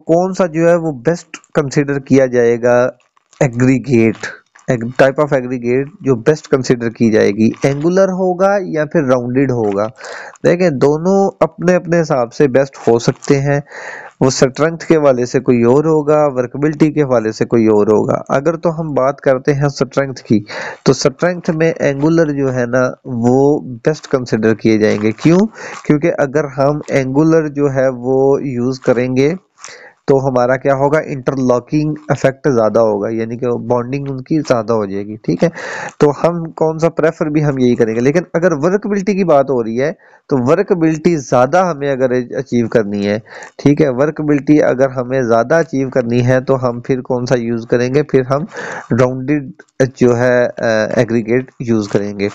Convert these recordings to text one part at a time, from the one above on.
कौन सा जो है वो बेस्ट कंसिडर किया जाएगा एग्रीगेट, टाइप ऑफ एग्रीगेट जो बेस्ट कंसिडर की जाएगी, एंगुलर होगा या फिर राउंडेड होगा। देखें दोनों अपने अपने हिसाब से बेस्ट हो सकते हैं, वो स्ट्रेंथ के हवाले से कोई और होगा, वर्कबिलिटी के हवाले से कोई और होगा। अगर तो हम बात करते हैं स्ट्रेंथ की, तो स्ट्रेंथ में एंगुलर जो है ना वो बेस्ट कंसिडर किए जाएंगे। क्यों? क्योंकि अगर हम एंगुलर जो है वो यूज करेंगे तो हमारा क्या होगा, इंटरलॉकिंग इफेक्ट ज्यादा होगा, यानी कि बॉन्डिंग उनकी ज्यादा हो जाएगी। ठीक है, तो हम कौन सा प्रेफर भी हम यही करेंगे। लेकिन अगर वर्कबिलिटी की बात हो रही है तो वर्कबिलिटी ज्यादा हमें अगर अचीव करनी है, ठीक है, वर्कबिलिटी अगर हमें ज्यादा अचीव करनी है तो हम फिर कौन सा यूज करेंगे, फिर हम राउंडेड जो है एग्रीगेट यूज करेंगे।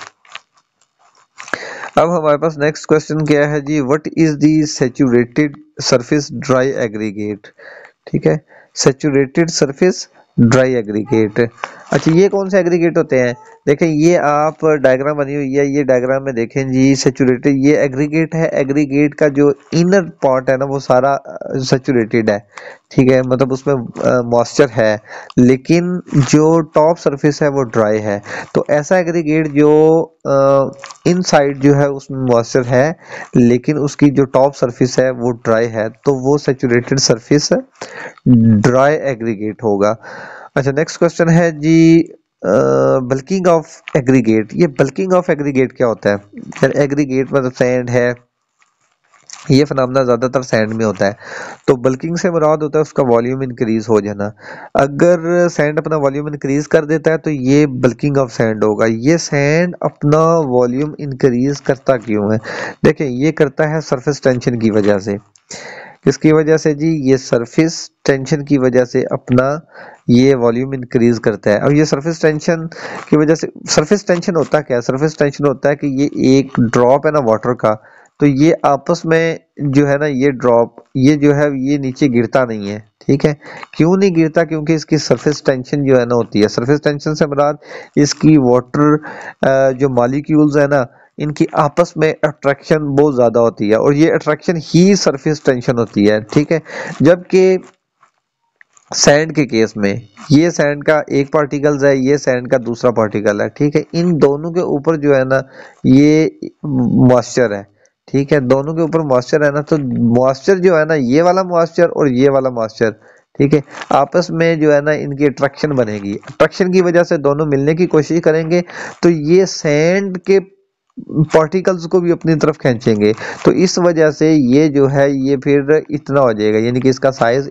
अब हमारे पास नेक्स्ट क्वेश्चन क्या है जी, what is the saturated surface dry aggregate. ठीक है, सैचुरेटेड सरफेस ड्राई एग्रीगेट। अच्छा ये कौन से एग्रीगेट होते हैं? देखें ये आप डायग्राम बनी हुई है, ये डायग्राम में देखें जी, सैचुरेटेड ये एग्रीगेट है, एग्रीगेट का जो इनर पार्ट है ना वो सारा सैचुरेटेड है। ठीक है, मतलब उसमें मॉइस्चर है, लेकिन जो टॉप सरफेस है वो ड्राई है। तो ऐसा एग्रीगेट जो इनसाइड जो है उसमें मॉइस्चर है लेकिन उसकी जो टॉप सरफेस है वो ड्राई है, तो वो सैचुरेटेड सरफेस ड्राई एग्रीगेट होगा। अच्छा नेक्स्ट क्वेश्चन है जी, बल्किंग ऑफ एग्रीगेट। ये बल्किंग ऑफ एग्रीगेट क्या होता है? एग्रीगेट मतलब सैंड है, ये फिनोमेना ज्यादातर सैंड में होता है। तो बल्किंग से मुराद होता है उसका वॉल्यूम इंक्रीज हो जाना। अगर सैंड अपना वॉल्यूम इंक्रीज कर देता है तो ये बल्किंग ऑफ सैंड होगा। ये सैंड अपना वॉल्यूम इंक्रीज करता क्यों है? देखें ये करता है सरफेस टेंशन की वजह से। किसकी वजह से जी? ये सरफेस टेंशन की वजह से अपना ये वॉल्यूम इंक्रीज करता है। अब ये सरफेस टेंशन की वजह से, सरफेस टेंशन होता क्या है? सरफेस टेंशन होता है कि ये एक ड्रॉप है ना वाटर का, तो ये आपस में जो है ना ये ड्रॉप ये जो है ये नीचे गिरता नहीं है। ठीक है, क्यों नहीं गिरता? क्योंकि इसकी सरफेस टेंशन जो है ना होती है। सरफेस टेंशन से मुराद इसकी वाटर जो मॉलिक्यूल्स है ना इनकी आपस में अट्रैक्शन बहुत ज्यादा होती है, और ये अट्रैक्शन ही सरफेस टेंशन होती है। ठीक है, जबकि सैंड के केस में ये सैंड का एक पार्टिकल्स है, ये सैंड का दूसरा पार्टिकल है। ठीक है, इन दोनों के ऊपर जो है ना ये मॉइस्चर है। ठीक है, दोनों के ऊपर मॉइस्चर है ना, तो मॉइस्चर जो है ना ये वाला मॉइस्चर और ये वाला मॉइस्चर, ठीक है, आपस में जो है ना इनकी अट्रैक्शन बनेगी। अट्रैक्शन की वजह से दोनों मिलने की कोशिश करेंगे तो ये सैंड के पार्टिकल्स को भी अपनी तरफ खींचेंगे, तो इस वजह से ये जो है ये फिर इतना हो जाएगा, यानी कि इसका साइज